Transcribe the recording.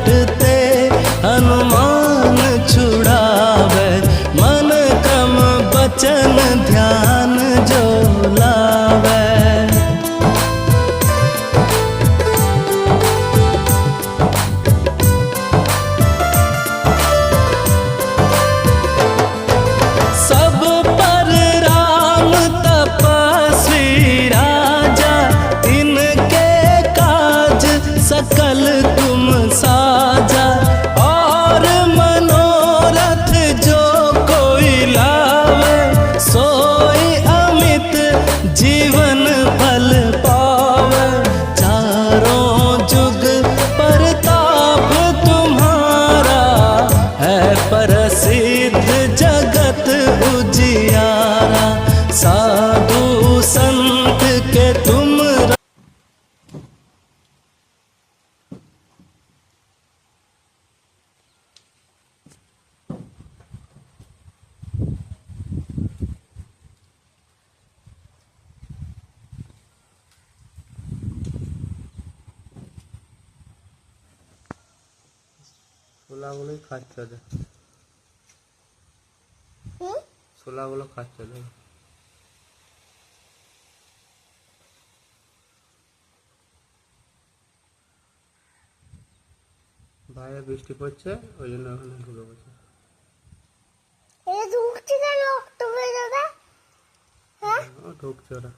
घाट ते हनुमान छुड़ावे, मन क्रम बचन ध्यान जो लावे। सब पर राम तपस्वी राजा, इनके काज सकल तुम साजा। और मनोरथ जो कोई लावे, सोई अमित जीवन फल पावे। चारों जुग प्रताप तुम्हारा, है प्रसिद्ध जगत उजियारा। साधु संत के तुम ছোলাগুলোই খাচ্ছে ওদের, ছোলাগুলো খাচ্ছে ওদের। বাইরে বৃষ্টি পড়ছে, ওই জন্য ওখানে ঢুকে পড়ছে। ঢুকছে ওরা।